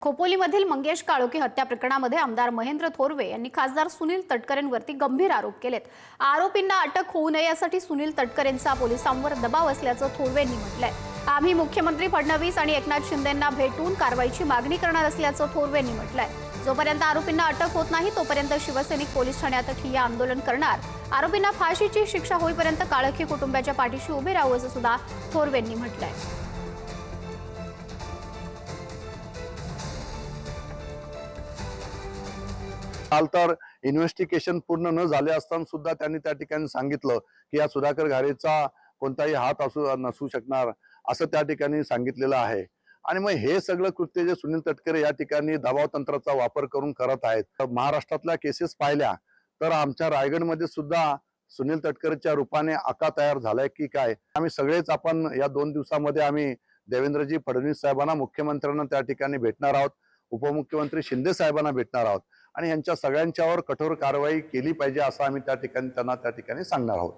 खोपोलीमधील मंगेश काळोखे हत्या प्रकरणामध्ये आमदार महेंद्र थोरवे यांनी खासदार सुनील तटकरेंवरती गंभीर आरोप केलेत। आरोपींना अटक होऊ नये यासाठी सुनील तटकरेंचा पोलिसांवर दबाव असल्याचं थोरवेंनी म्हटलंय। आम्ही मुख्यमंत्री फडणवीस आणि एकनाथ शिंदेंना भेटून कारवाईची मागणी करणार असल्याचं थोरवेंनी म्हटलंय। जोपर्यंत आरोपींना अटक होत नाही तोपर्यंत शिवसैनिक पोलीस ठाण्यात ठिय्या आंदोलन करणार। आरोपींना फाशीची शिक्षा होईपर्यंत काळोखे कुटुंबाच्या पाठीशी उभे राहू असं सुद्धा थोरवेंनी म्हटलंय। काल तर इन्व्हेस्टिगेशन पूर्ण न झाले असताना सुद्धा त्यांनी त्या ठिकाणी सांगितलं की या सुधाकर घारेचा कोणताही हात नसू शकणार असं त्या ठिकाणी सांगितलेलं आहे। आणि मग हे सगळं कृत्य जे सुनील तटकरे या ठिकाणी दबाव तंत्राचा वापर करून करत आहेत। महाराष्ट्रातल्या केसेस पाहिल्या तर आमच्या रायगडमध्ये सुद्धा सुनील तटकरेच्या रूपाने आका तयार झालाय की काय। आम्ही सगळेच आपण या 2 दिवसामध्ये आम्ही देवेंद्रजी फडणवीस साहेबांना, मुख्यमंत्र्यांना त्या ठिकाणी भेटणार आहोत, उपमुख्यमंत्री शिंदे साहेबांना भेटणार आहोत आणि यांच्या सगळ्यांच्यावर कठोर कारवाई केली पाहिजे असं आम्ही त्या ठिकाणी त्यांना सांगणार आहोत।